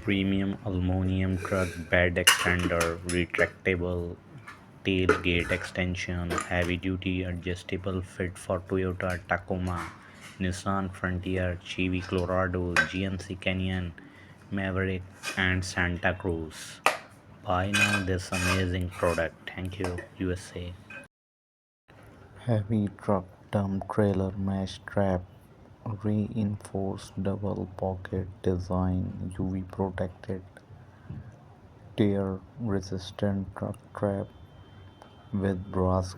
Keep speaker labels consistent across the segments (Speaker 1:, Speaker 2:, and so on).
Speaker 1: Premium aluminum truck bed extender, retractable tailgate extension, heavy duty adjustable, fit for Toyota Tacoma, Nissan Frontier, Chevy Colorado, GMC Canyon, Maverick, and Santa Cruz. Buy now this amazing product. Thank you, USA. Heavy truck dump trailer mesh trap, reinforced double pocket design, UV protected, tear resistant truck trap with brass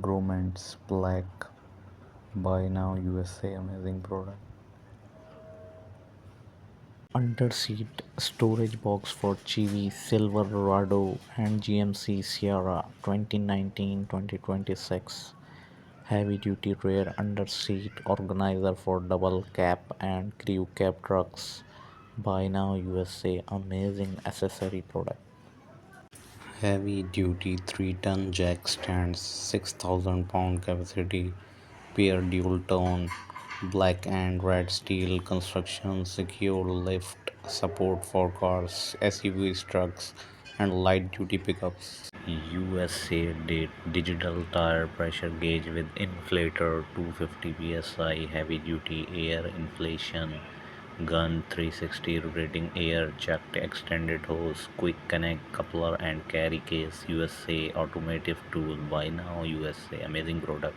Speaker 1: grommets black. Buy now USA, amazing product. Underseat storage box for Chevy Silverado and GMC Sierra 2019-2026. Heavy duty rear underseat organizer for double cab and crew cab trucks. Buy now USA, amazing accessory product. Heavy duty 3-ton jack stands, 6,000 pound capacity, pure dual tone, black and red steel construction, secure lift support for cars, SUVs, trucks, and light duty pickups. USA date digital tire pressure gauge with inflator, 250 psi, heavy duty air inflation gun, 360 rotating air chucked extended hose, quick connect coupler and carry case. USA automotive tool. Buy now USA, amazing product.